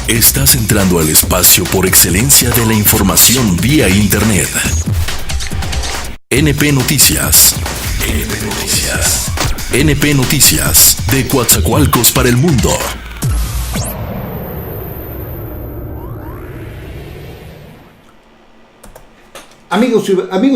Estás entrando al espacio por excelencia de la información vía Internet. NP Noticias. NP Noticias. NP Noticias, de Coatzacoalcos para el mundo. Amigos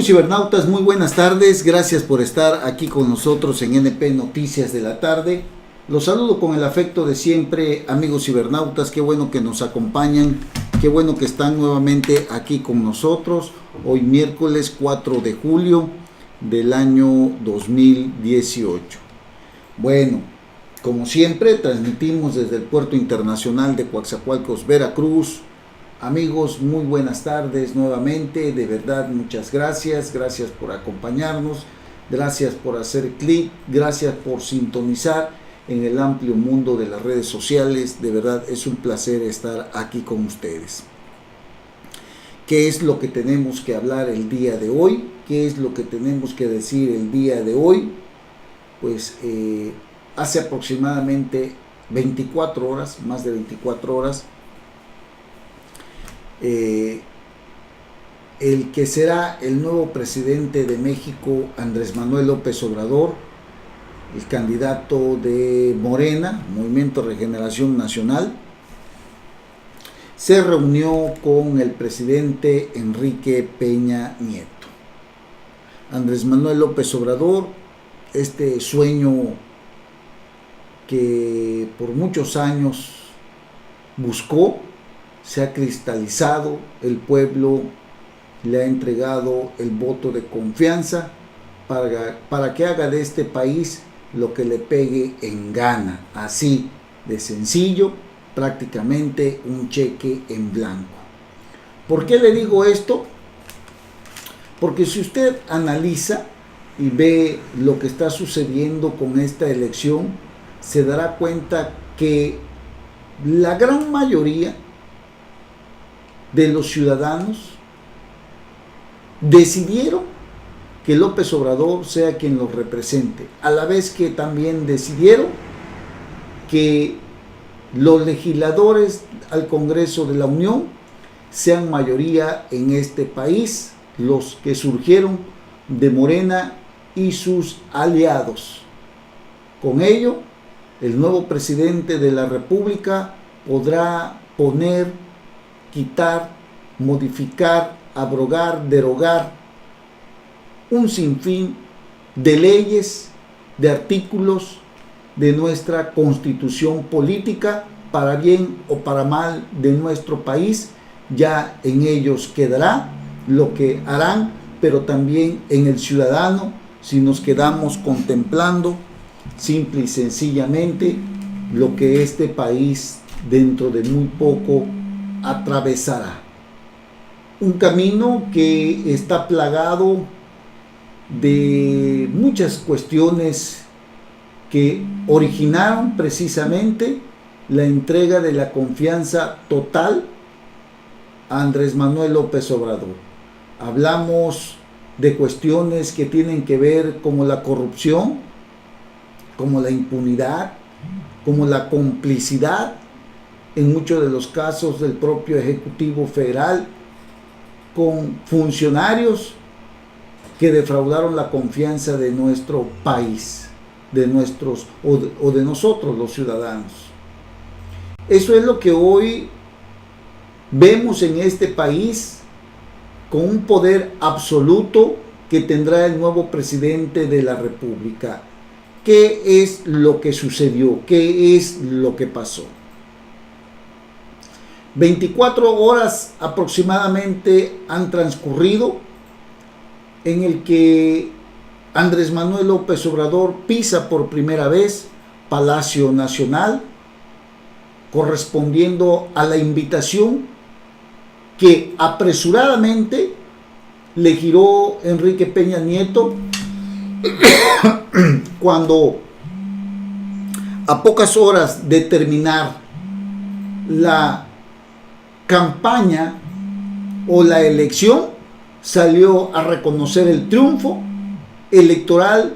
cibernautas, muy buenas tardes. Gracias por estar aquí con nosotros en NP Noticias de la tarde. Los saludo con el afecto de siempre, amigos cibernautas. Qué bueno que nos acompañan, qué bueno que están nuevamente aquí con nosotros. Hoy miércoles 4 de julio del año 2018. Bueno, como siempre, transmitimos desde el Puerto Internacional de Coatzacoalcos, Veracruz. Amigos, muy buenas tardes nuevamente. De verdad, muchas gracias. Gracias por acompañarnos. Gracias por hacer clic. Gracias por sintonizar en el amplio mundo de las redes sociales. De verdad, es un placer estar aquí con ustedes. ¿Qué es lo que tenemos que hablar el día de hoy? ¿Qué es lo que tenemos que decir el día de hoy? Pues hace aproximadamente 24 horas, más de 24 horas, el que será el nuevo presidente de México, Andrés Manuel López Obrador, el candidato de Morena, Movimiento Regeneración Nacional, se reunió con el presidente Enrique Peña Nieto. Andrés Manuel López Obrador, este sueño que por muchos años buscó, se ha cristalizado. El pueblo le ha entregado el voto de confianza para que haga de este país lo que le pegue en gana, así de sencillo, prácticamente un cheque en blanco. ¿Por qué le digo esto? Porque si usted analiza y ve lo que está sucediendo con esta elección, se dará cuenta que la gran mayoría de los ciudadanos decidieron que López Obrador sea quien los represente, a la vez que también decidieron que los legisladores al Congreso de la Unión sean mayoría en este país, los que surgieron de Morena y sus aliados. Con ello, el nuevo presidente de la República podrá poner, quitar, modificar, abrogar, derogar un sinfín de leyes, de artículos de nuestra Constitución política, para bien o para mal de nuestro país. Ya en ellos quedará lo que harán, pero también en el ciudadano, si nos quedamos contemplando simple y sencillamente lo que este país dentro de muy poco atravesará. Un camino que está plagado de muchas cuestiones que originaron precisamente la entrega de la confianza total a Andrés Manuel López Obrador. Hablamos de cuestiones que tienen que ver como la corrupción, como la impunidad, como la complicidad, en muchos de los casos del propio Ejecutivo Federal, con funcionarios que defraudaron la confianza de nuestro país, de nosotros los ciudadanos. Eso es lo que hoy vemos en este país, con un poder absoluto que tendrá el nuevo presidente de la República. ¿Qué es lo que sucedió? ¿Qué es lo que pasó? 24 horas aproximadamente han transcurrido en el que Andrés Manuel López Obrador pisa por primera vez Palacio Nacional, correspondiendo a la invitación que apresuradamente le giró Enrique Peña Nieto cuando, a pocas horas de terminar la campaña o la elección, salió a reconocer el triunfo electoral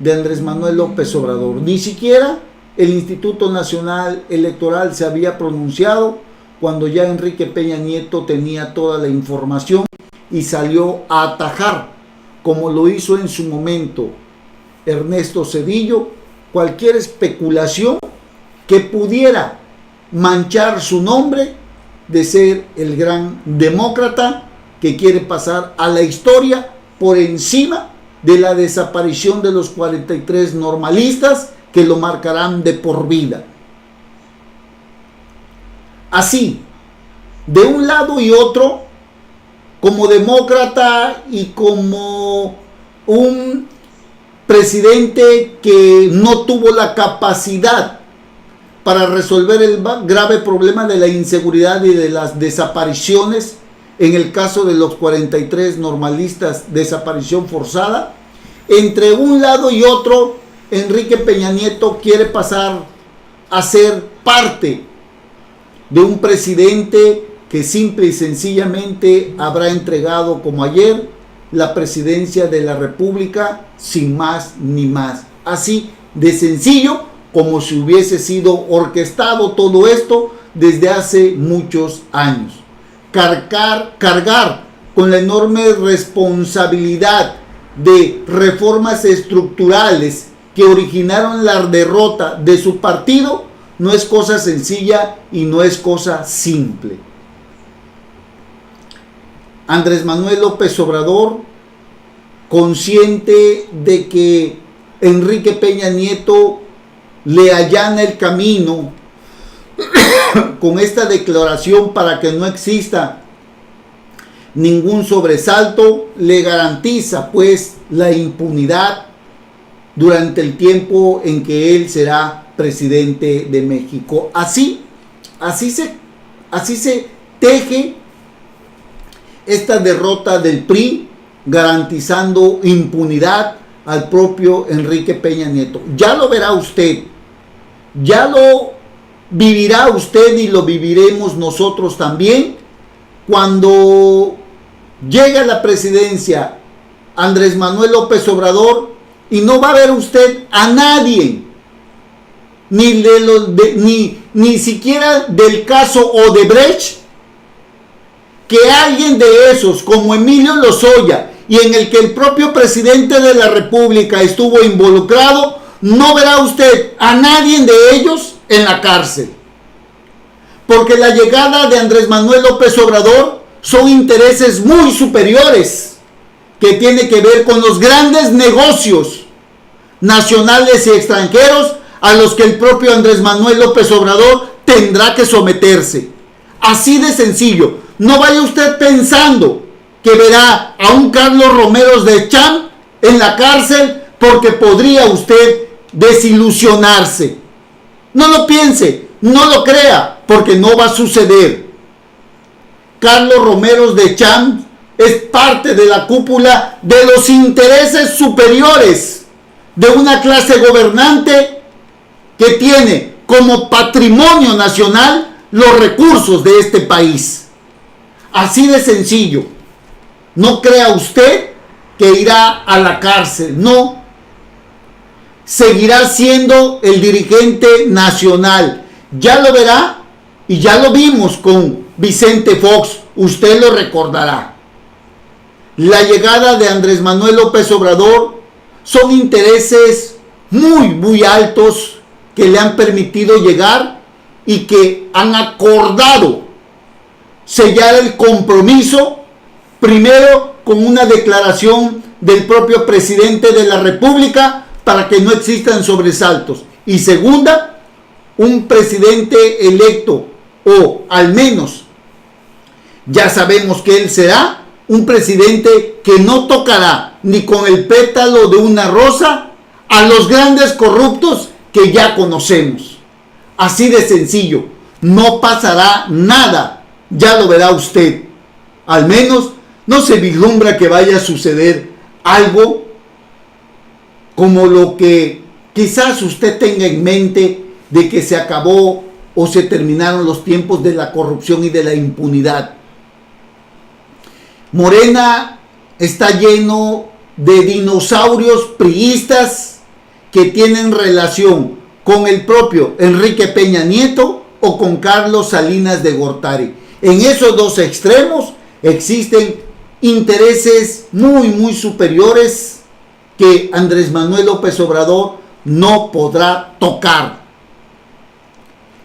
de Andrés Manuel López Obrador. Ni siquiera el Instituto Nacional Electoral se había pronunciado cuando ya Enrique Peña Nieto tenía toda la información y salió a atajar, como lo hizo en su momento Ernesto Zedillo, cualquier especulación que pudiera manchar su nombre de ser el gran demócrata que quiere pasar a la historia por encima de la desaparición de los 43 normalistas que lo marcarán de por vida. Así, de un lado y otro, como demócrata y como un presidente que no tuvo la capacidad para resolver el grave problema de la inseguridad y de las desapariciones, en el caso de los 43 normalistas, desaparición forzada, entre un lado y otro, Enrique Peña Nieto quiere pasar a ser parte de un presidente que simple y sencillamente habrá entregado, como ayer, la presidencia de la República sin más ni más. Así de sencillo, como si hubiese sido orquestado todo esto desde hace muchos años. Cargar con la enorme responsabilidad de reformas estructurales que originaron la derrota de su partido no es cosa sencilla y no es cosa simple. Andrés Manuel López Obrador, consciente de que Enrique Peña Nieto le allana el camino con esta declaración para que no exista ningún sobresalto, le garantiza pues la impunidad durante el tiempo en que él será presidente de México. Así se teje esta derrota del PRI, garantizando impunidad al propio Enrique Peña Nieto. Ya lo verá usted, ya lo vivirá usted y lo viviremos nosotros también cuando llegue a la presidencia Andrés Manuel López Obrador y no va a ver usted a nadie, ni siquiera del caso Odebrecht, que alguien de esos como Emilio Lozoya y en el que el propio presidente de la República estuvo involucrado, no verá usted a nadie de ellos en la cárcel. Porque la llegada de Andrés Manuel López Obrador son intereses muy superiores que tiene que ver con los grandes negocios nacionales y extranjeros a los que el propio Andrés Manuel López Obrador tendrá que someterse. Así de sencillo. No vaya usted pensando que verá a un Carlos Romero de Champ en la cárcel porque podría usted desilusionarse. No lo piense, no lo crea, porque no va a suceder. Carlos Romero de Champ es parte de la cúpula de los intereses superiores de una clase gobernante que tiene como patrimonio nacional los recursos de este país. Así de sencillo. No crea usted que irá a la cárcel, no. Seguirá siendo el dirigente nacional. Ya lo verá y ya lo vimos con Vicente Fox, usted lo recordará. La llegada de Andrés Manuel López Obrador son intereses muy altos que le han permitido llegar y que han acordado sellar el compromiso, primero con una declaración del propio presidente de la República para que no existan sobresaltos, y segunda, un presidente electo, o al menos ya sabemos que él será un presidente que no tocará ni con el pétalo de una rosa a los grandes corruptos que ya conocemos. Así de sencillo, no pasará nada. Ya lo verá usted. Al menos no se vislumbra que vaya a suceder algo como lo que quizás usted tenga en mente de que se acabó o se terminaron los tiempos de la corrupción y de la impunidad. Morena está lleno de dinosaurios priistas que tienen relación con el propio Enrique Peña Nieto o con Carlos Salinas de Gortari. En esos dos extremos existen intereses muy superiores que Andrés Manuel López Obrador no podrá tocar.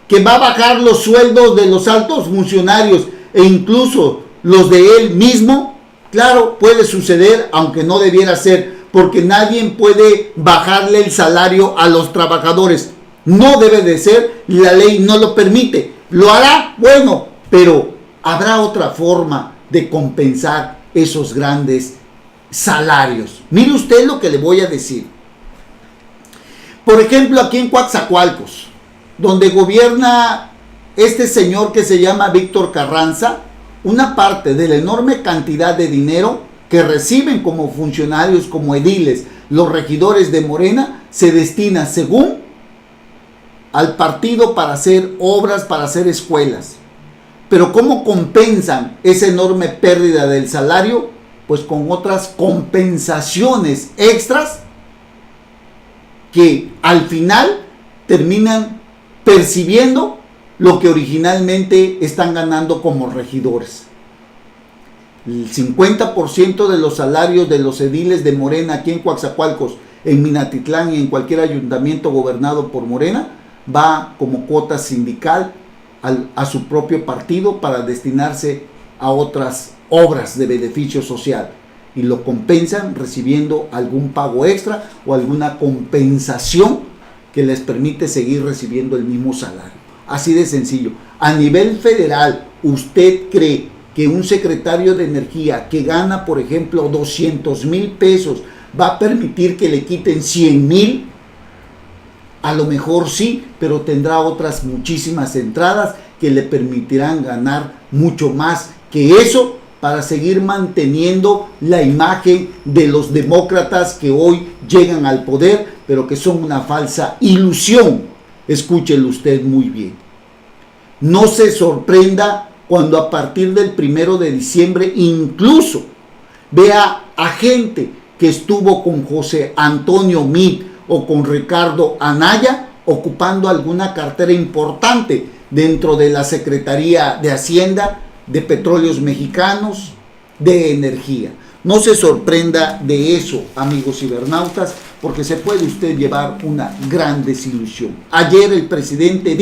Que va a bajar los sueldos de los altos funcionarios e incluso los de él mismo, claro, puede suceder, aunque no debiera ser, porque nadie puede bajarle el salario a los trabajadores. No debe de ser, la ley no lo permite. ¿Lo hará? Bueno, pero habrá otra forma de compensar esos grandes salarios. Mire usted lo que le voy a decir. Por ejemplo, aquí en Coatzacoalcos, donde gobierna este señor que se llama Víctor Carranza, una parte de la enorme cantidad de dinero que reciben como funcionarios, como ediles, los regidores de Morena, se destina según al partido para hacer obras, para hacer escuelas. Pero ¿cómo compensan esa enorme pérdida del salario? Pues con otras compensaciones extras que al final terminan percibiendo lo que originalmente están ganando como regidores. El 50% de los salarios de los ediles de Morena aquí en Coatzacoalcos, en Minatitlán y en cualquier ayuntamiento gobernado por Morena, va como cuota sindical a su propio partido para destinarse a otras obras de beneficio social, y lo compensan recibiendo algún pago extra o alguna compensación que les permite seguir recibiendo el mismo salario. Así de sencillo. A nivel federal, ¿usted cree que un secretario de energía que gana, por ejemplo, 200,000 pesos va a permitir que le quiten 100,000? A lo mejor sí, pero tendrá otras muchísimas entradas que le permitirán ganar mucho más que eso para seguir manteniendo la imagen de los demócratas que hoy llegan al poder, pero que son una falsa ilusión. Escúchelo usted muy bien. No se sorprenda cuando a partir del 1 de diciembre incluso vea a gente que estuvo con José Antonio Meade o con Ricardo Anaya ocupando alguna cartera importante dentro de la Secretaría de Hacienda, de Petróleos Mexicanos, de Energía. No se sorprenda de eso, amigos cibernautas, porque se puede usted llevar una gran desilusión. Ayer el presidente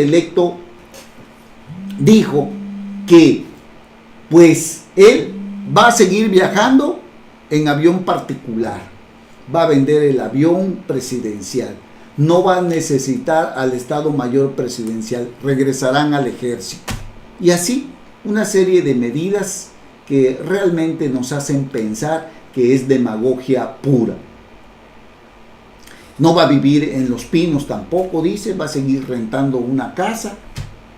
electo dijo que pues él va a seguir viajando en avión particular, va a vender el avión presidencial, no va a necesitar al Estado Mayor Presidencial, regresarán al ejército. Y así, una serie de medidas que realmente nos hacen pensar que es demagogia pura. No va a vivir en Los Pinos tampoco, dice, va a seguir rentando una casa,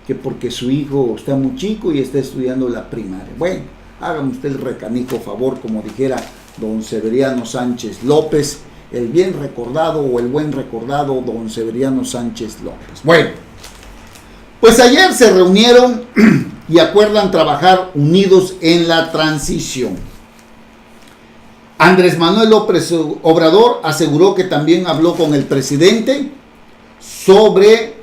que porque su hijo está muy chico y está estudiando la primaria. Bueno, hágame usted el recanijo favor, como dijera don Severiano Sánchez López, el bien recordado o el buen recordado don Severiano Sánchez López. Bueno, pues ayer se reunieron y acuerdan trabajar unidos en la transición. Andrés Manuel López Obrador aseguró que también habló con el presidente sobre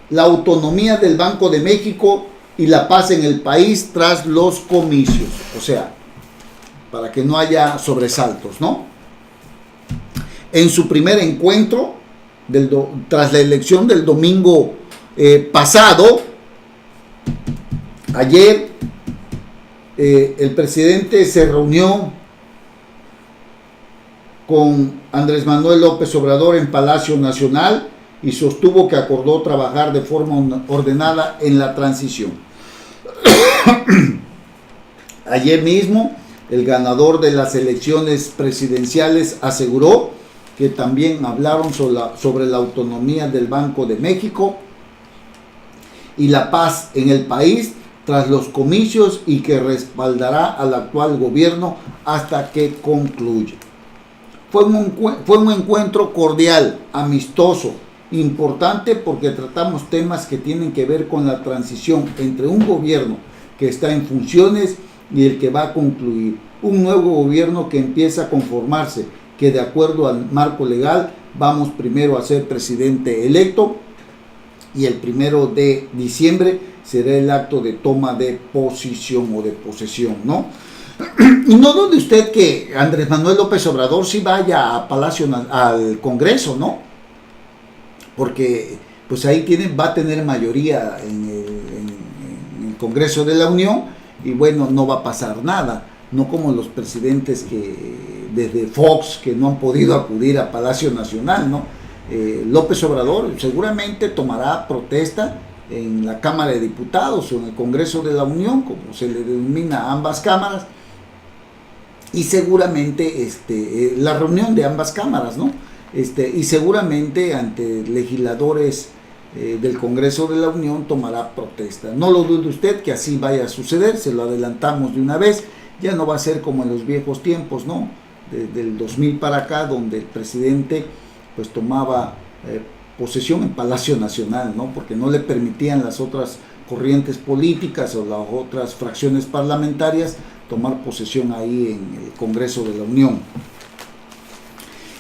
la autonomía del Banco de México y la paz en el país tras los comicios. O sea, para que no haya sobresaltos, ¿no? En su primer encuentro, tras la elección del domingo pasado, ayer el presidente se reunió con Andrés Manuel López Obrador en Palacio Nacional y sostuvo que acordó trabajar de forma ordenada en la transición. Ayer mismo, el ganador de las elecciones presidenciales aseguró que también hablaron sobre la autonomía del Banco de México y la paz en el país tras los comicios y que respaldará al actual gobierno hasta que concluya. Fue un encuentro cordial, amistoso, importante porque tratamos temas que tienen que ver con la transición entre un gobierno que está en funciones y el que va a concluir. Un nuevo gobierno que empieza a conformarse, que de acuerdo al marco legal vamos primero a ser presidente electo y el 1 de diciembre será el acto de toma de posición o de posesión, ¿no? Y no dude usted que Andrés Manuel López Obrador sí vaya a Palacio, al Congreso, ¿no? Porque pues ahí va a tener mayoría en el Congreso de la Unión y bueno, no va a pasar nada, no como los presidentes que desde Fox que no han podido acudir a Palacio Nacional, ¿no? López Obrador seguramente tomará protesta en la Cámara de Diputados o en el Congreso de la Unión, como se le denomina a ambas cámaras, y seguramente la reunión de ambas cámaras, ¿no? Y seguramente ante legisladores del Congreso de la Unión tomará protesta. No lo dude usted que así vaya a suceder, se lo adelantamos de una vez, ya no va a ser como en los viejos tiempos, ¿no? Desde el 2000 para acá, donde el presidente pues tomaba posesión en Palacio Nacional, ¿no? Porque no le permitían las otras corrientes políticas o las otras fracciones parlamentarias tomar posesión ahí en el Congreso de la Unión.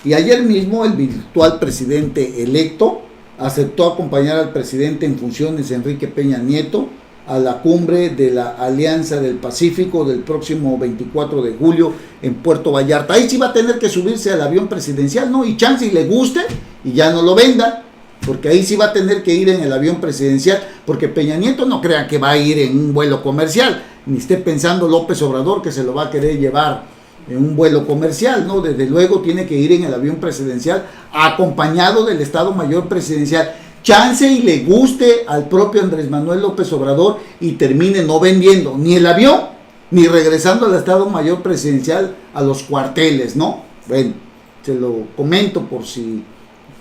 Y ayer mismo el virtual presidente electo aceptó acompañar al presidente en funciones Enrique Peña Nieto a la cumbre de la Alianza del Pacífico del próximo 24 de julio en Puerto Vallarta. Ahí sí va a tener que subirse al avión presidencial, ¿no? Y chance y le guste y ya no lo venda, porque ahí sí va a tener que ir en el avión presidencial, porque Peña Nieto no crea que va a ir en un vuelo comercial, ni esté pensando López Obrador que se lo va a querer llevar en un vuelo comercial, ¿no? Desde luego tiene que ir en el avión presidencial acompañado del Estado Mayor Presidencial. Chance y le guste al propio Andrés Manuel López Obrador y termine no vendiendo ni el avión ni regresando al Estado Mayor Presidencial a los cuarteles, ¿no? Bueno, se lo comento por si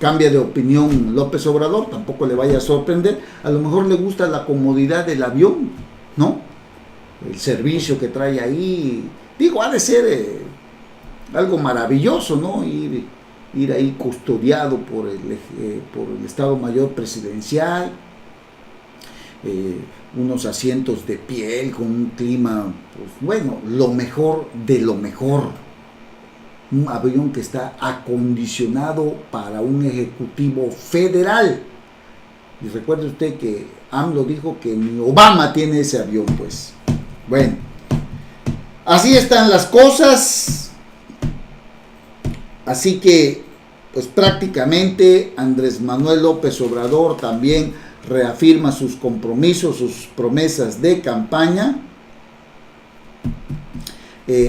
cambia de opinión López Obrador, tampoco le vaya a sorprender. A lo mejor le gusta la comodidad del avión, ¿no? El servicio que trae ahí, digo, ha de ser algo maravilloso, ¿no? Ir ahí custodiado por el Estado Mayor Presidencial, unos asientos de piel con un clima, pues bueno, lo mejor de lo mejor. Un avión que está acondicionado para un ejecutivo federal. Y recuerde usted que AMLO dijo que ni Obama tiene ese avión, pues. Bueno, así están las cosas. Así que, pues prácticamente Andrés Manuel López Obrador también reafirma sus compromisos, sus promesas de campaña.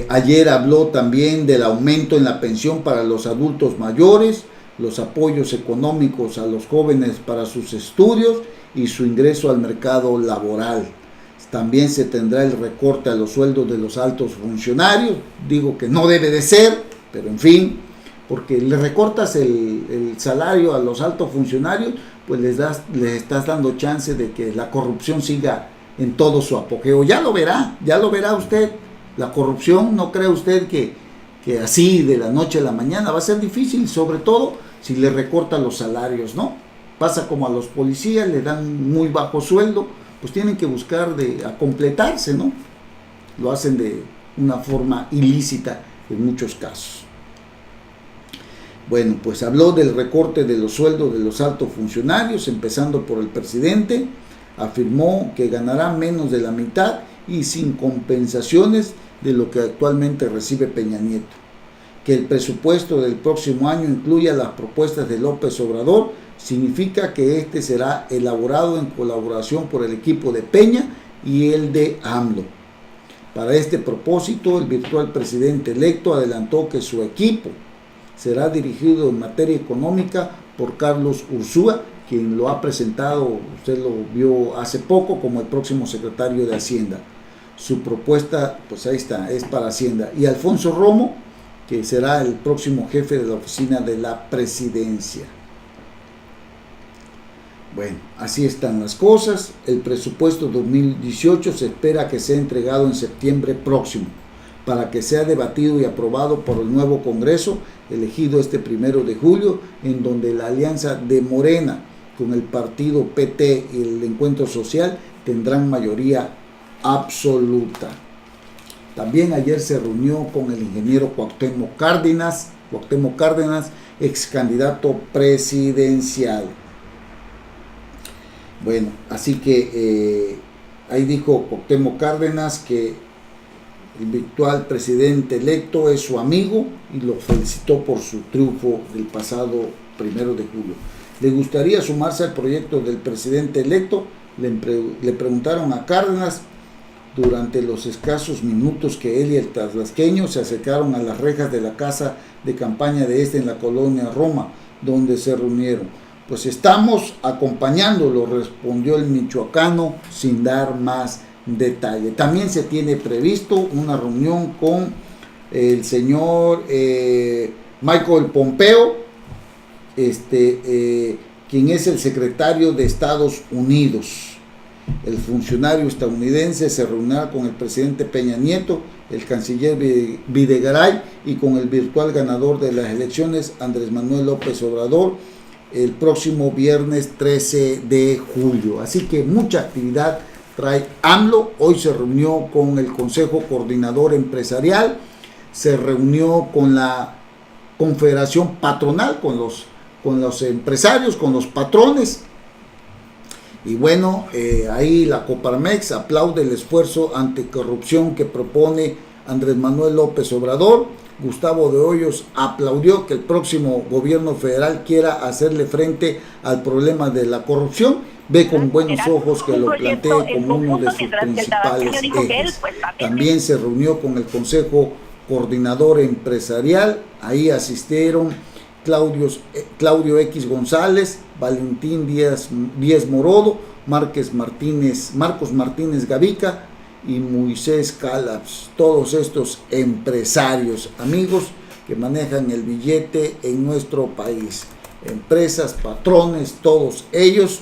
Ayer habló también del aumento en la pensión para los adultos mayores, los apoyos económicos a los jóvenes para sus estudios y su ingreso al mercado laboral. También se tendrá el recorte a los sueldos de los altos funcionarios. Digo que no debe de ser, pero en fin, porque le recortas el salario a los altos funcionarios, pues les estás dando chance de que la corrupción siga en todo su apogeo. Ya lo verá usted. La corrupción, no cree usted que así de la noche a la mañana va a ser difícil, sobre todo si le recorta los salarios, ¿no? Pasa como a los policías, le dan muy bajo sueldo, pues tienen que buscar a completarse, ¿no? Lo hacen de una forma ilícita en muchos casos. Bueno, pues habló del recorte de los sueldos de los altos funcionarios, empezando por el presidente. Afirmó que ganará menos de la mitad y sin compensaciones de lo que actualmente recibe Peña Nieto. Que el presupuesto del próximo año incluya las propuestas de López Obrador significa que este será elaborado en colaboración por el equipo de Peña y el de AMLO. Para este propósito, el virtual presidente electo adelantó que su equipo será dirigido en materia económica por Carlos Ursúa, quien lo ha presentado, usted lo vio hace poco, como el próximo secretario de Hacienda. Su propuesta, pues ahí está, es para Hacienda. Y Alfonso Romo, que será el próximo jefe de la oficina de la presidencia. Bueno, así están las cosas. El presupuesto 2018 se espera que sea entregado en septiembre próximo, para que sea debatido y aprobado por el nuevo Congreso, elegido este 1 de julio, en donde la alianza de Morena con el partido PT y el Encuentro Social tendrán mayoría absoluta. También ayer se reunió con el ingeniero Cuauhtémoc Cárdenas, ex candidato presidencial. Bueno, así que ahí dijo Cuauhtémoc Cárdenas que el virtual presidente electo es su amigo y lo felicitó por su triunfo del pasado 1 de julio. ¿Le gustaría sumarse al proyecto del presidente electo? Le preguntaron a Cárdenas durante los escasos minutos que él y el tabasqueño se acercaron a las rejas de la casa de campaña de en la colonia Roma, donde se reunieron. Pues estamos acompañándolo, respondió el michoacano sin dar más detalle. También se tiene previsto una reunión con el señor Michael Pompeo, quien es el secretario de Estados Unidos. El funcionario estadounidense se reunirá con el presidente Peña Nieto, el canciller Videgaray y con el virtual ganador de las elecciones, Andrés Manuel López Obrador, el próximo viernes 13 de julio. Así que mucha actividad trae AMLO. Hoy se reunió con el Consejo Coordinador Empresarial, se reunió con la Confederación Patronal, con los empresarios, con los patrones. Y bueno, ahí la Coparmex aplaude el esfuerzo anticorrupción que propone Andrés Manuel López Obrador. Gustavo de Hoyos aplaudió que el próximo gobierno federal quiera hacerle frente al problema de la corrupción. Ve con buenos ojos que lo plantee como uno de sus principales ejes. También se reunió con el Consejo Coordinador Empresarial. Ahí asistieron Claudio X González, Valentín Díaz Morodo, Marcos Martínez Gavica y Moisés Calabs. Todos estos empresarios, amigos, que manejan el billete en nuestro país. Empresas, patrones, todos ellos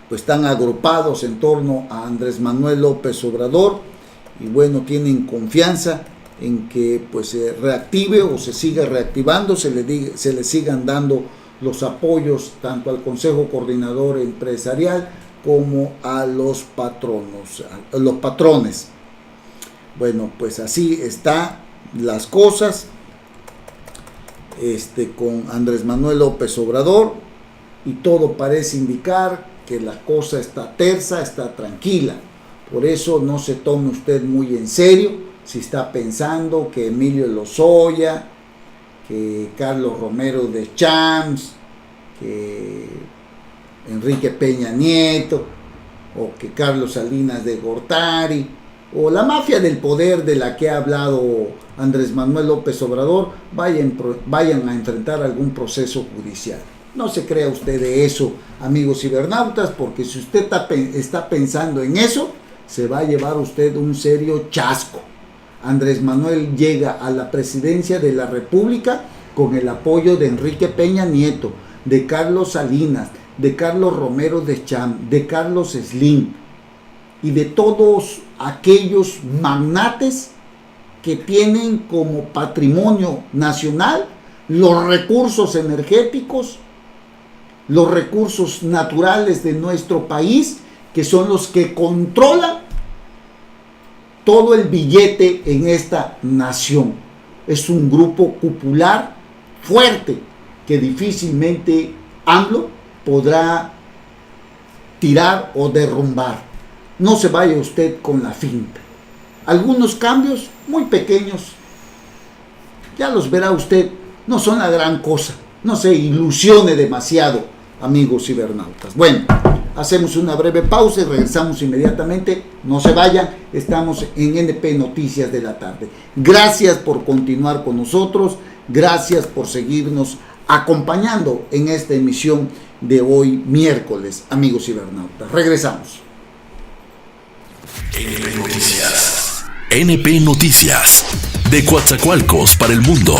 pues están agrupados en torno a Andrés Manuel López Obrador y bueno, tienen confianza en que pues se reactive o se siga reactivando, se le sigan dando los apoyos tanto al Consejo Coordinador Empresarial como a los patrones. Bueno, pues así están las cosas con Andrés Manuel López Obrador y todo parece indicar que la cosa está tersa, está tranquila. Por eso no se tome usted muy en serio si está pensando que Emilio Lozoya, que Carlos Romero de Champs, que Enrique Peña Nieto, o que Carlos Salinas de Gortari, o la mafia del poder de la que ha hablado Andrés Manuel López Obrador, vayan a enfrentar algún proceso judicial. No se crea usted de eso, amigos cibernautas, porque si usted está pensando en eso, se va a llevar usted un serio chasco. Andrés Manuel llega a la presidencia de la República con el apoyo de Enrique Peña Nieto, de Carlos Salinas, de Carlos Romero de Champs, de Carlos Slim y de todos aquellos magnates que tienen como patrimonio nacional los recursos energéticos, los recursos naturales de nuestro país, que son los que controlan todo el billete en esta nación. Es un grupo popular fuerte que difícilmente AMLO podrá tirar o derrumbar. No se vaya usted con la finta. Algunos cambios muy pequeños, ya los verá usted, no son la gran cosa. No se ilusione demasiado, amigos cibernautas. Bueno, hacemos una breve pausa y regresamos inmediatamente. No se vayan, estamos en NP Noticias de la Tarde. Gracias por continuar con nosotros, gracias por seguirnos acompañando en esta emisión de hoy miércoles, amigos cibernautas. Regresamos. NP Noticias. NP Noticias. De Coatzacoalcos para el mundo.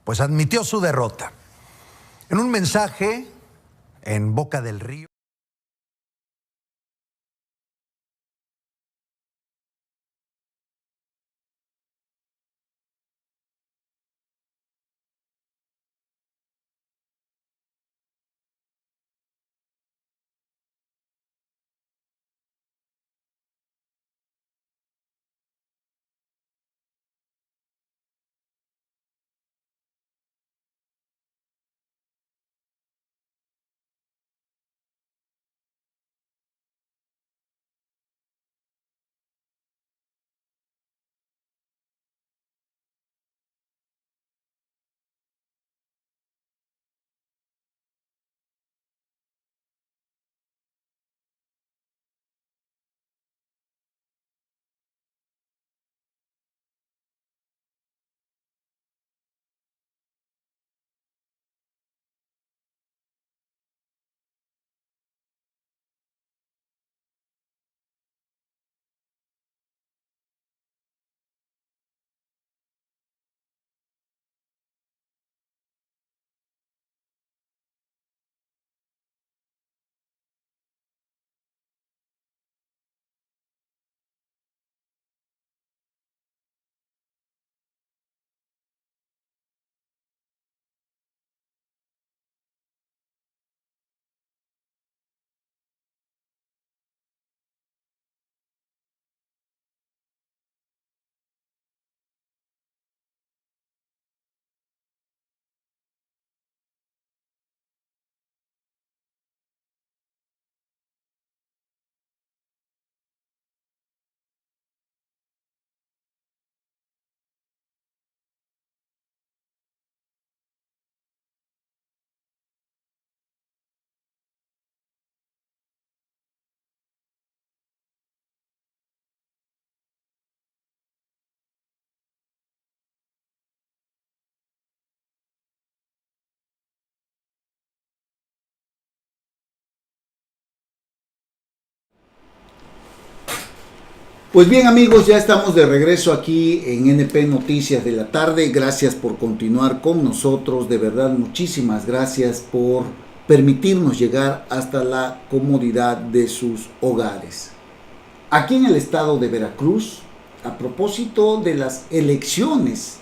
pues admitió su derrota. En un mensaje en Boca del Río. Pues bien amigos, ya estamos de regreso aquí en NP Noticias de la tarde. Gracias por continuar con nosotros, de verdad muchísimas gracias por permitirnos llegar hasta la comodidad de sus hogares. Aquí en el estado de Veracruz, a propósito de las elecciones,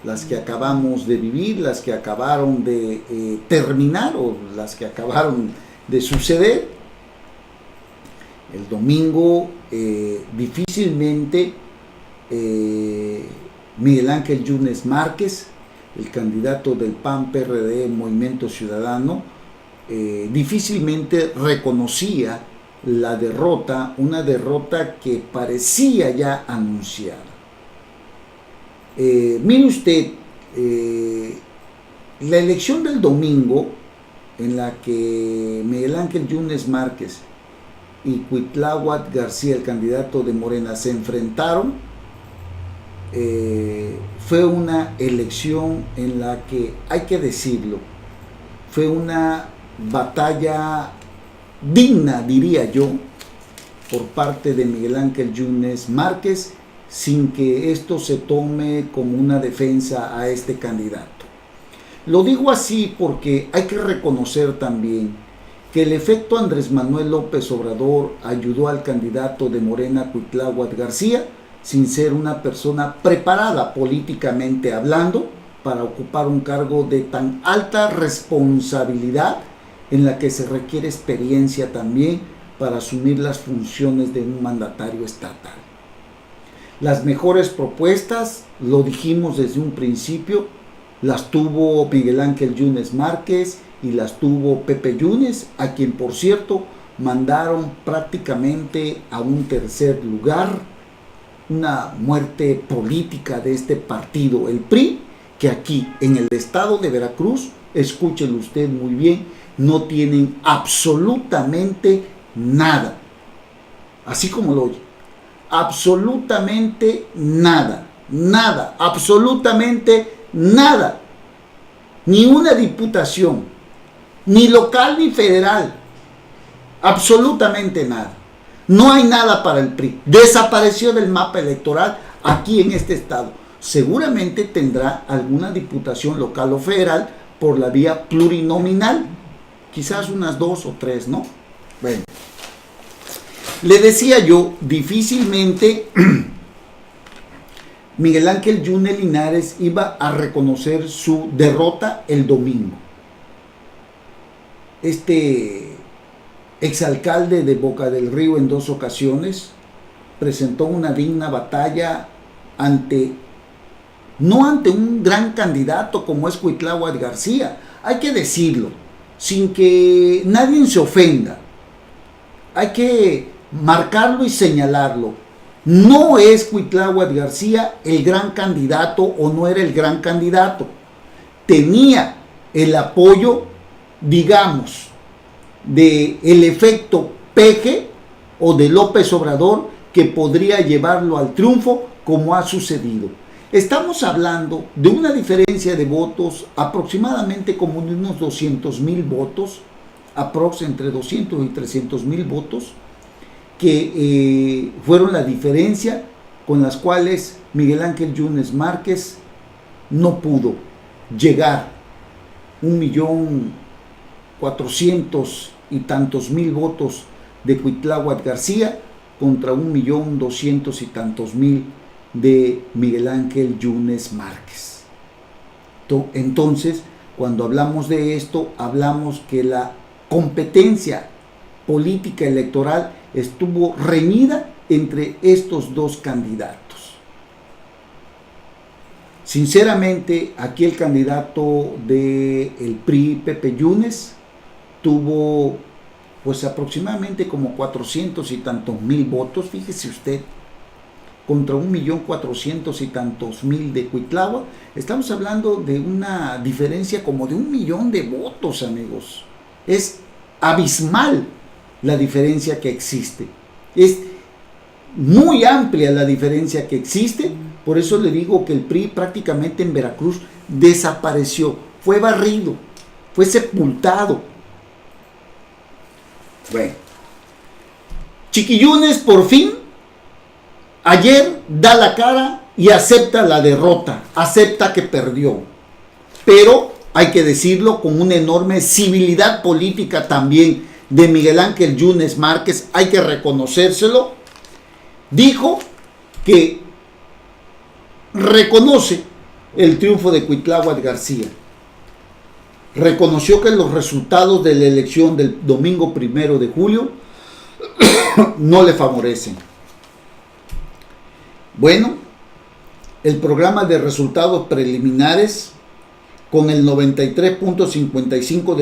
las que acabamos de vivir, las que acabaron de terminar o las que acabaron de suceder, el domingo difícilmente Miguel Ángel Yunes Márquez, el candidato del PAN-PRD Movimiento Ciudadano, difícilmente reconocía la derrota, una derrota que parecía ya anunciada. Mire usted, la elección del domingo, en la que Miguel Ángel Yunes Márquez y Cuitláhuac García, el candidato de Morena, se enfrentaron, fue una elección en la que, hay que decirlo, fue una batalla digna, diría yo, por parte de Miguel Ángel Yunes Márquez, sin que esto se tome como una defensa a este candidato. Lo digo así porque hay que reconocer también que el efecto Andrés Manuel López Obrador ayudó al candidato de Morena, Cuitláhuac García, sin ser una persona preparada políticamente hablando para ocupar un cargo de tan alta responsabilidad, en la que se requiere experiencia también para asumir las funciones de un mandatario estatal. Las mejores propuestas, lo dijimos desde un principio, las tuvo Miguel Ángel Yunes Márquez y las tuvo Pepe Yunes, a quien por cierto mandaron prácticamente a un tercer lugar, una muerte política de este partido, el PRI, que aquí en el estado de Veracruz, escúchelo usted muy bien, no tienen absolutamente nada, así como lo oye, absolutamente nada, nada, absolutamente nada, ni una diputación, ni local ni federal, absolutamente nada. No hay nada para el PRI, desapareció del mapa electoral aquí en este estado. seguramente tendrá alguna diputación local o federal por la vía plurinominal, quizás unas 2 o 3, ¿no? Bueno, le decía yo, difícilmente Miguel Ángel Yunes Linares iba a reconocer su derrota el domingo. Este exalcalde de Boca del Río en 2 ocasiones presentó una digna batalla no ante un gran candidato como es Cuitláhuac García, hay que decirlo, sin que nadie se ofenda, hay que marcarlo y señalarlo. No es Cuitláhuac García el gran candidato o no era el gran candidato. Tenía el apoyo, digamos, del efecto Peje o de López Obrador que podría llevarlo al triunfo como ha sucedido. Estamos hablando de una diferencia de votos aproximadamente como de unos 200,000 votos, entre 200 y 300,000 votos, que fueron la diferencia con las cuales Miguel Ángel Yunes Márquez no pudo llegar 1,400,000 y tantos mil votos de Cuitláhuac García contra 1,200,000 y tantos mil de Miguel Ángel Yunes Márquez. Entonces, cuando hablamos de esto, hablamos que la competencia política electoral estuvo reñida entre estos dos candidatos. Sinceramente, aquí el candidato del PRI, Pepe Yunes, tuvo pues aproximadamente como 400 y tantos mil votos, fíjese usted, contra 1,400,000 y tantos mil de Cuitláhuac. Estamos hablando de una diferencia como de 1,000,000 de votos, amigos. Es abismal la diferencia que existe. Es muy amplia la diferencia que existe. Por eso le digo que el PRI prácticamente en Veracruz desapareció, fue barrido, fue sepultado. Bueno, Chiquillunes por fin ayer da la cara y acepta la derrota, acepta que perdió, pero hay que decirlo con una enorme civilidad política también de Miguel Ángel Yunes Márquez, hay que reconocérselo. Dijo que reconoce el triunfo de Cuitláhuac García, reconoció que los resultados de la elección del domingo 1 de julio no le favorecen. Bueno, el programa de resultados preliminares con el 93.55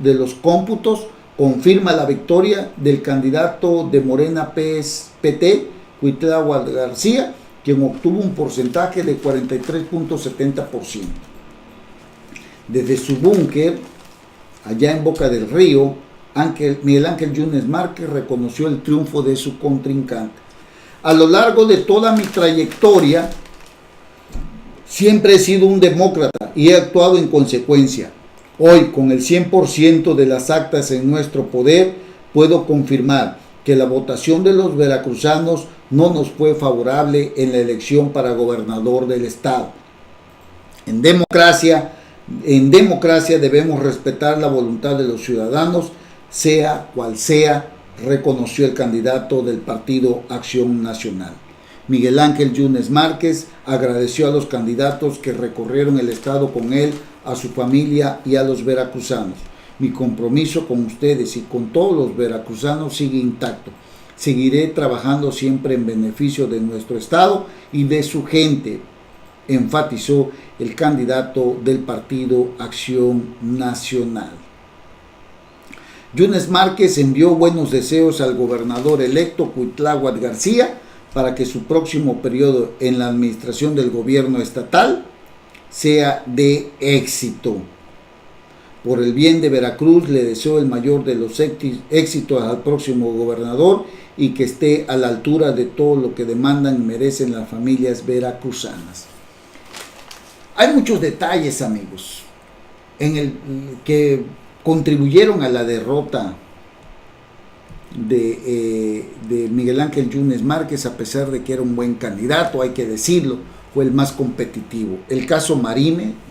de los cómputos confirma la victoria del candidato de Morena PT, Cuitláhuac García, quien obtuvo un porcentaje de 43.70%. Desde su búnker, allá en Boca del Río, Miguel Ángel Yunes Márquez reconoció el triunfo de su contrincante. A lo largo de toda mi trayectoria, siempre he sido un demócrata y he actuado en consecuencia. Hoy, con el 100% de las actas en nuestro poder, puedo confirmar que la votación de los veracruzanos no nos fue favorable en la elección para gobernador del estado. En democracia debemos respetar la voluntad de los ciudadanos, sea cual sea, reconoció el candidato del partido Acción Nacional. Miguel Ángel Yunes Márquez agradeció a los candidatos que recorrieron el estado con él, a su familia y a los veracruzanos. Mi compromiso con ustedes y con todos los veracruzanos sigue intacto. Seguiré trabajando siempre en beneficio de nuestro estado y de su gente, enfatizó el candidato del partido Acción Nacional. Yunes Márquez envió buenos deseos al gobernador electo Cuitláhuac García para que su próximo periodo en la administración del gobierno estatal sea de éxito. Por el bien de Veracruz le deseo el mayor de los éxitos al próximo gobernador y que esté a la altura de todo lo que demandan y merecen las familias veracruzanas. Hay muchos detalles, amigos, que contribuyeron a la derrota de Miguel Ángel Yunes Márquez, a pesar de que era un buen candidato, hay que decirlo. fue el más competitivo. El caso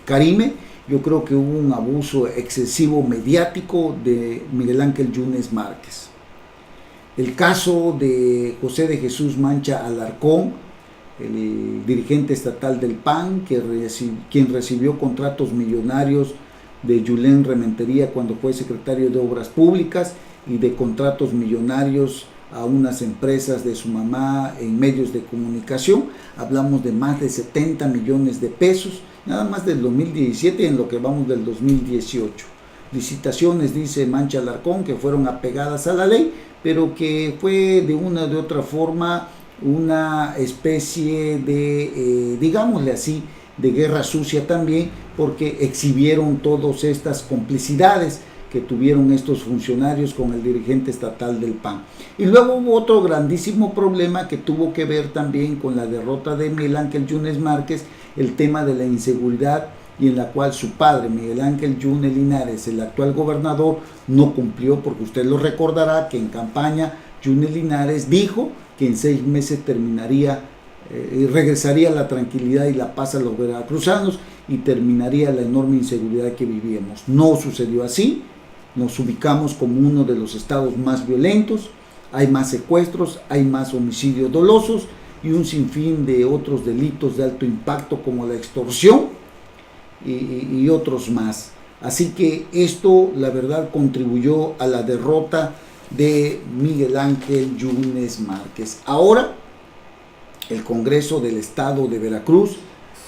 Carime, yo creo que hubo un abuso excesivo mediático de Miguel Ángel Yunes Márquez. El caso de José de Jesús Mancha Alarcón, el dirigente estatal del PAN, quien recibió contratos millonarios de Julen Rementería cuando fue secretario de Obras Públicas y de contratos millonarios a unas empresas de su mamá en medios de comunicación. Hablamos de más de 70 millones de pesos, nada más del 2017 en lo que vamos del 2018. Licitaciones, dice Mancha Alarcón, que fueron apegadas a la ley, pero que fue de una u otra forma una especie de, digámosle así, de guerra sucia también, porque exhibieron todas estas complicidades que tuvieron estos funcionarios con el dirigente estatal del PAN. Y luego hubo otro grandísimo problema que tuvo que ver también con la derrota de Miguel Ángel Yunes Márquez, el tema de la inseguridad, y en la cual su padre, Miguel Ángel Yunes Linares, el actual gobernador, no cumplió, porque usted lo recordará que en campaña Yunes Linares dijo que en 6 meses terminaría y regresaría la tranquilidad y la paz a los veracruzanos y terminaría la enorme inseguridad que vivíamos. No sucedió así, nos ubicamos como uno de los estados más violentos, hay más secuestros, hay más homicidios dolosos y un sinfín de otros delitos de alto impacto como la extorsión y otros más. Así que esto, la verdad, contribuyó a la derrota de Miguel Ángel Yunes Márquez. Ahora, el Congreso del Estado de Veracruz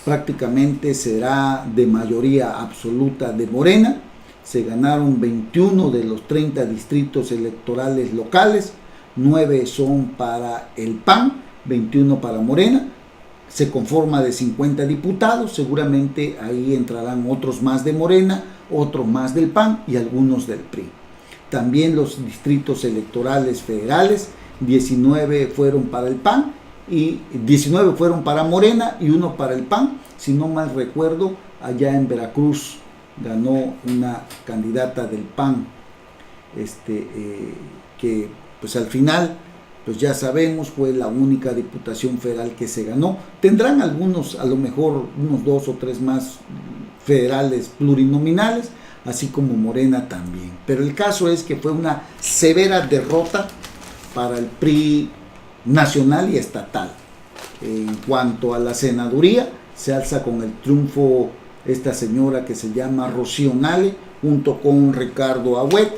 prácticamente será de mayoría absoluta de Morena. Se ganaron 21 de los 30 distritos electorales locales, 9 son para el PAN, 21 para Morena. Se conforma de 50 diputados, seguramente ahí entrarán otros más de Morena, otros más del PAN y algunos del PRI. También los distritos electorales federales, 19 fueron para el PAN y 19 fueron para Morena y 1 para el PAN. Si no mal recuerdo, allá en Veracruz ganó una candidata del PAN, que pues al final, pues ya sabemos, fue la única diputación federal que se ganó. Tendrán algunos, a lo mejor unos 2 o 3 más federales plurinominales, así como Morena también. Pero el caso es que fue una severa derrota para el PRI nacional y estatal. En cuanto a la senaduría, se alza con el triunfo esta señora que se llama Rocío Nale, junto con Ricardo Agüet.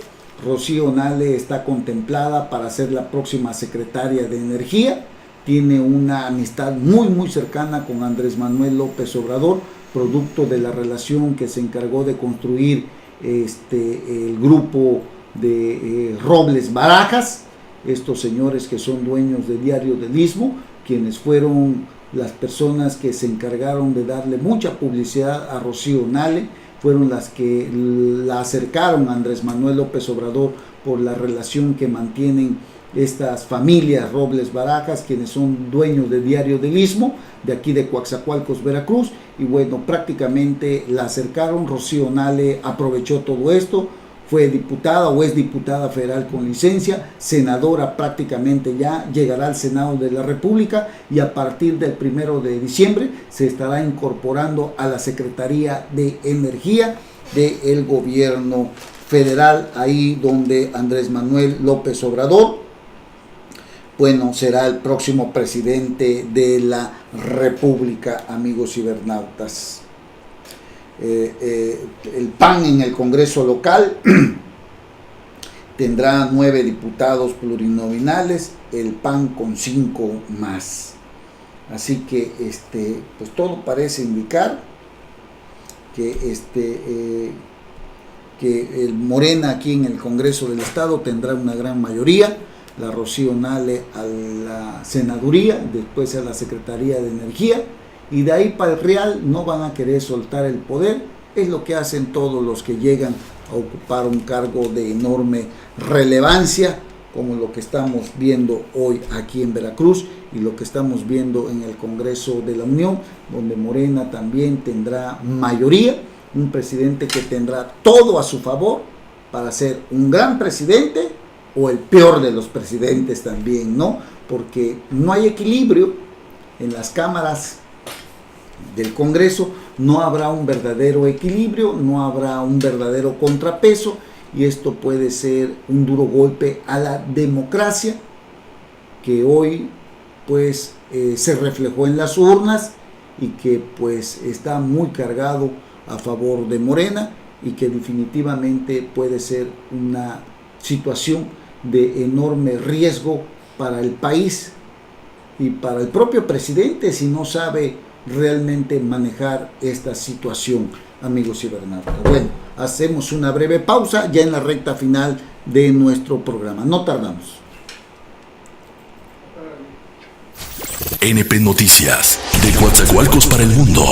Rocío Nale está contemplada para ser la próxima secretaria de Energía. Tiene una amistad muy cercana con Andrés Manuel López Obrador, producto de la relación que se encargó de construir el grupo de Robles Barajas, estos señores que son dueños de Diario del Istmo, quienes fueron las personas que se encargaron de darle mucha publicidad a Rocío Nale, fueron las que la acercaron a Andrés Manuel López Obrador por la relación que mantienen estas familias Robles Barajas, quienes son dueños de Diario del Istmo, de aquí de Coatzacoalcos, Veracruz, y bueno, prácticamente la acercaron. Rocío Nale aprovechó todo esto, fue diputada o es diputada federal con licencia, senadora prácticamente ya, llegará al Senado de la República y a partir del 1 de diciembre se estará incorporando a la Secretaría de Energía del gobierno federal, ahí donde Andrés Manuel López Obrador, bueno, será el próximo presidente de la República, amigos cibernautas. El PAN en el Congreso local tendrá 9 diputados plurinominales, el PAN con 5 más. Así que pues todo parece indicar que que el Morena aquí en el Congreso del Estado tendrá una gran mayoría. La Rocío Nale a la senaduría, después a la Secretaría de Energía, y de ahí para el Real no van a querer soltar el poder. Es lo que hacen todos los que llegan a ocupar un cargo de enorme relevancia, como lo que estamos viendo hoy aquí en Veracruz y lo que estamos viendo en el Congreso de la Unión, donde Morena también tendrá mayoría, un presidente que tendrá todo a su favor para ser un gran presidente o el peor de los presidentes también, ¿no? Porque no hay equilibrio en las cámaras del Congreso, no habrá un verdadero equilibrio, no habrá un verdadero contrapeso, y esto puede ser un duro golpe a la democracia que hoy pues se reflejó en las urnas y que pues está muy cargado a favor de Morena, y que definitivamente puede ser una situación de enorme riesgo para el país y para el propio presidente si no sabe realmente manejar esta situación, amigos cibernautas. Bueno, hacemos una breve pausa ya en la recta final de nuestro programa. No tardamos. NP Noticias, de Coatzacoalcos para el mundo.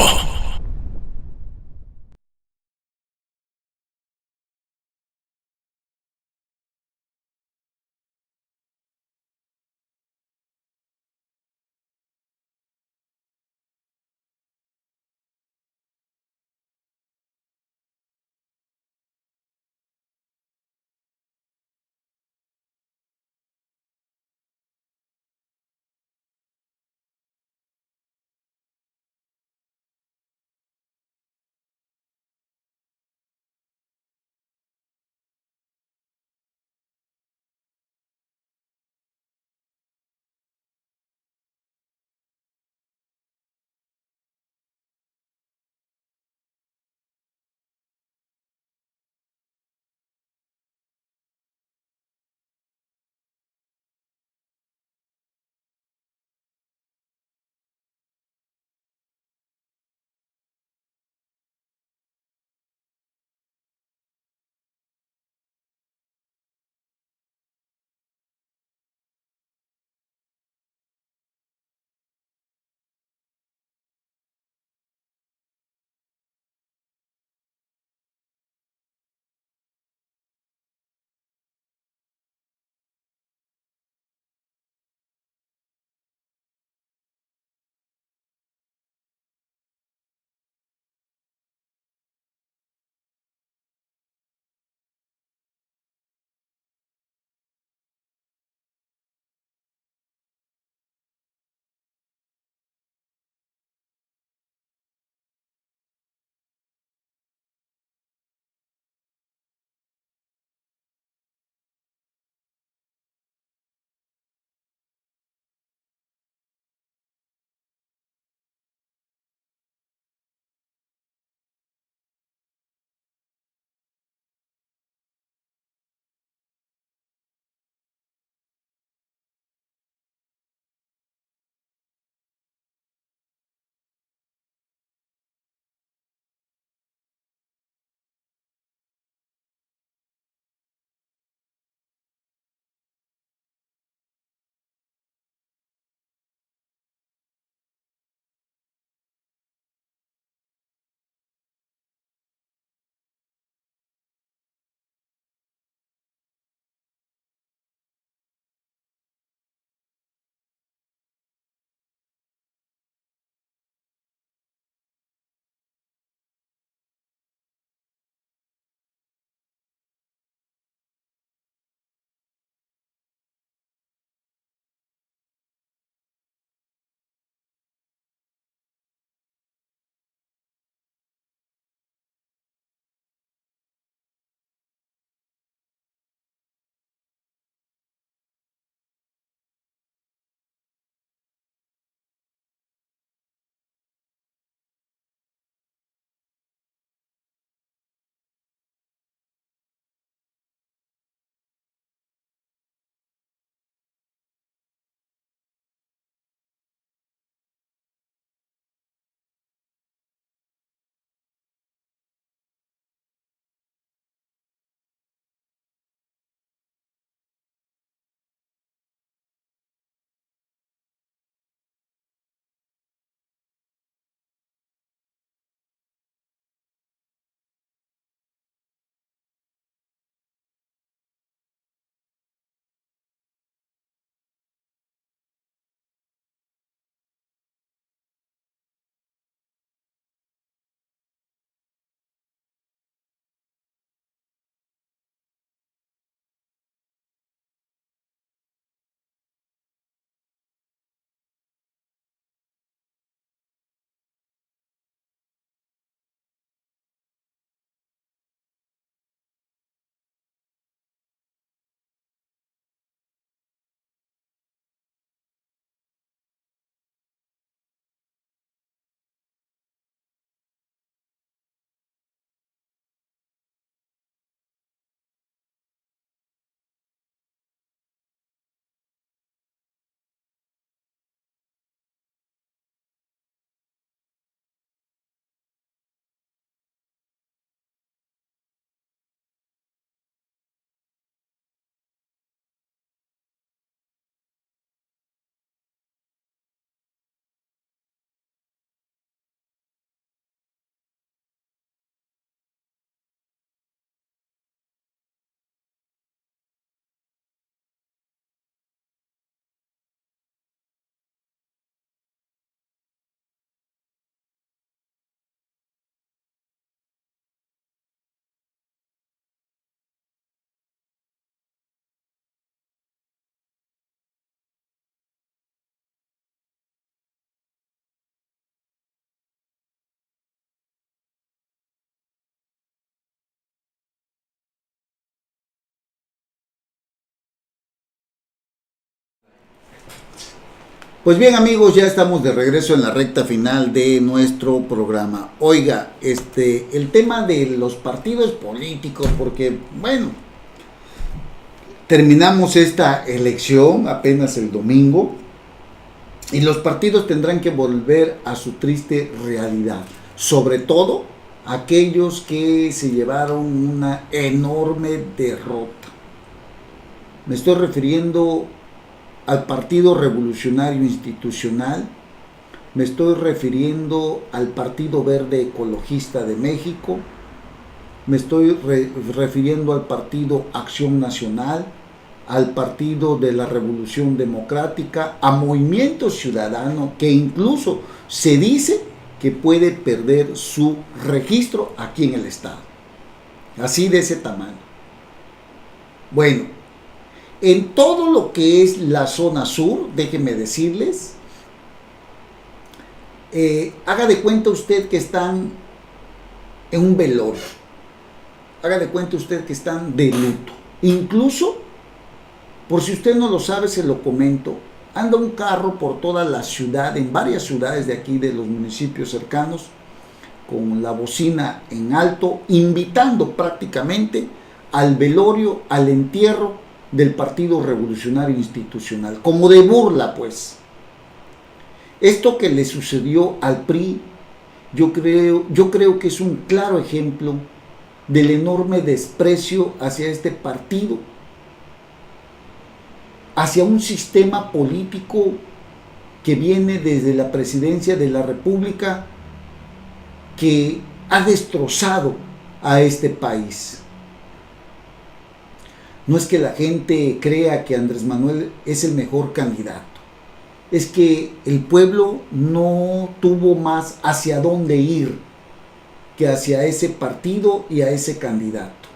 Pues bien, amigos, ya estamos de regreso en la recta final de nuestro programa. Oiga, el tema de los partidos políticos, porque bueno, terminamos esta elección apenas el domingo y los partidos tendrán que volver a su triste realidad, sobre todo aquellos que se llevaron una enorme derrota. Me estoy refiriendo al Partido Revolucionario Institucional, me estoy refiriendo al Partido Verde Ecologista de México, me estoy refiriendo al Partido Acción Nacional, al Partido de la Revolución Democrática, a Movimiento Ciudadano, que incluso se dice que puede perder su registro aquí en el estado. Así de ese tamaño. Bueno, en todo lo que es la zona sur, déjenme decirles, haga de cuenta usted que están en un velorio, haga de cuenta usted que están de luto. Incluso, por si usted no lo sabe, se lo comento, anda un carro por toda la ciudad, en varias ciudades de aquí, de los municipios cercanos, con la bocina en alto, invitando prácticamente al velorio, al entierro del Partido Revolucionario Institucional, como de burla, pues. Esto que le sucedió al PRI, yo creo que es un claro ejemplo del enorme desprecio hacia este partido, hacia un sistema político que viene desde la presidencia de la República, que ha destrozado a este país. No es que la gente crea que Andrés Manuel es el mejor candidato, es que el pueblo no tuvo más hacia dónde ir que hacia ese partido y a ese candidato.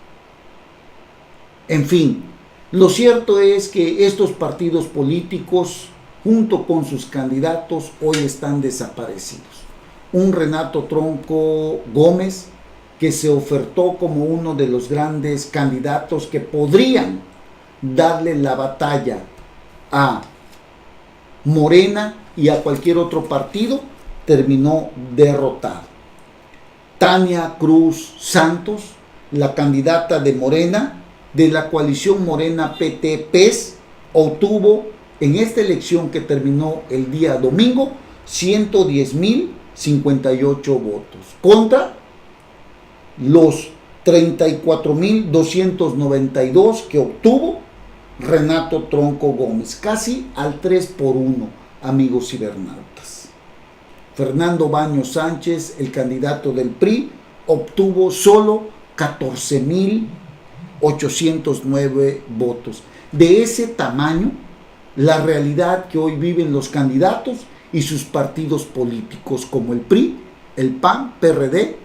En fin, lo cierto es que estos partidos políticos, junto con sus candidatos, hoy están desaparecidos. Un Renato Tronco Gómez, que se ofertó como uno de los grandes candidatos que podrían darle la batalla a Morena y a cualquier otro partido, terminó derrotado. Tania Cruz Santos, la candidata de Morena, de la coalición Morena PT-PES, obtuvo en esta elección que terminó el día domingo 110,058 votos contra los 34,292 que obtuvo Renato Tronco Gómez, casi al 3-1, amigos cibernautas. Fernando Baños Sánchez, el candidato del PRI, obtuvo solo 14,809 votos. De ese tamaño, la realidad que hoy viven los candidatos y sus partidos políticos como el PRI, el PAN, PRD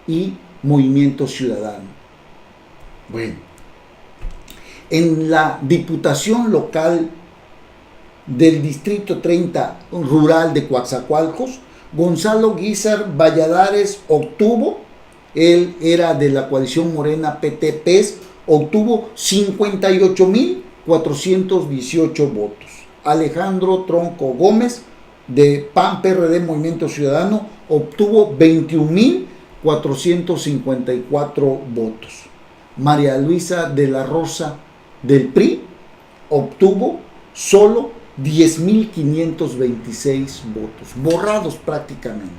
y Movimiento Ciudadano. Bueno, en la Diputación Local del Distrito 30 Rural de Coatzacoalcos, Gonzalo Guízar Valladares obtuvo, él era de la coalición Morena PT-PES, obtuvo 58,418 votos. Alejandro Tronco Gómez, de PAN PRD Movimiento Ciudadano, obtuvo 21,454 votos. María Luisa de la Rosa, del PRI, obtuvo solo 10,526 votos, borrados prácticamente.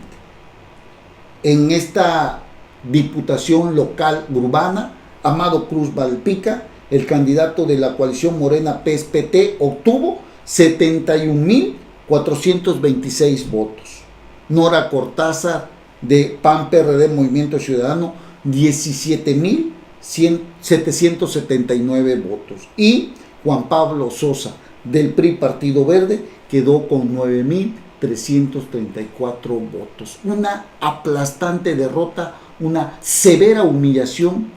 En esta Diputación Local Urbana, Amado Cruz Valpica, el candidato de la coalición Morena PES-PT, obtuvo 71,426 votos. Nora Cortázar, de PAN PRD Movimiento Ciudadano, 17,779 votos. Y Juan Pablo Sosa, del PRI Partido Verde, quedó con 9,334 votos. Una aplastante derrota, una severa humillación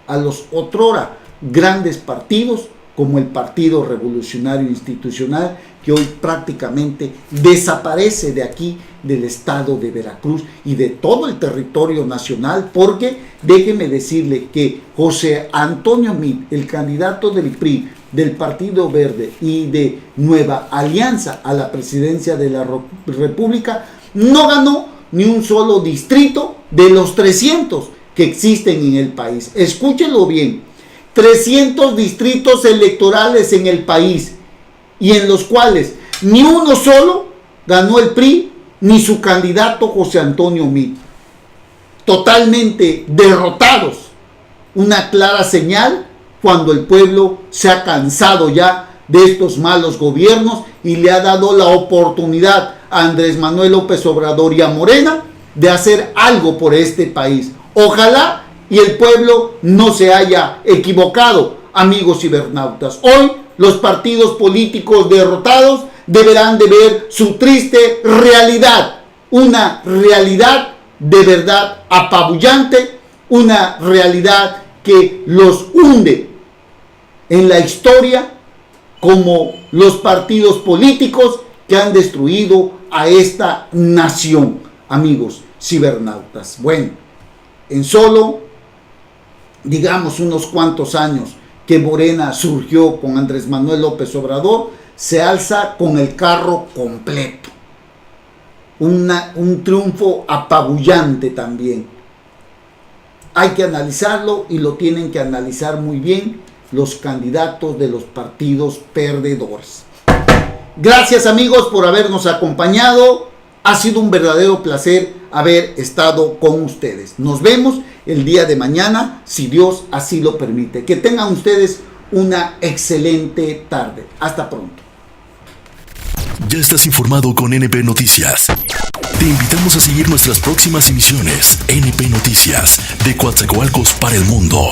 a los otrora grandes partidos como el Partido Revolucionario Institucional, que hoy prácticamente desaparece de aquí, del estado de Veracruz y de todo el territorio nacional, porque déjeme decirle que José Antonio Meade, el candidato del PRI, del Partido Verde y de Nueva Alianza a la presidencia de la República, no ganó ni un solo distrito de los 300 que existen en el país. Escúchenlo bien, 300 distritos electorales en el país, y en los cuales ni uno solo ganó el PRI ni su candidato José Antonio Meade. Totalmente derrotados. Una clara señal cuando el pueblo se ha cansado ya de estos malos gobiernos y le ha dado la oportunidad a Andrés Manuel López Obrador y a Morena de hacer algo por este país. Ojalá y el pueblo no se haya equivocado, amigos cibernautas. Hoy los partidos políticos derrotados deberán de ver su triste realidad, una realidad de verdad apabullante, una realidad que los hunde en la historia como los partidos políticos que han destruido a esta nación, amigos cibernautas. Bueno, en solo, digamos, unos cuantos años que Morena surgió con Andrés Manuel López Obrador, se alza con el carro completo. Un triunfo apabullante también. Hay que analizarlo y lo tienen que analizar muy bien los candidatos de los partidos perdedores. Gracias, amigos, por habernos acompañado. Ha sido un verdadero placer haber estado con ustedes. Nos vemos el día de mañana, si Dios así lo permite. Que tengan ustedes una excelente tarde. Hasta pronto. Ya estás informado con NP Noticias. Te invitamos a seguir nuestras próximas emisiones. NP Noticias, de Coatzacoalcos para el mundo.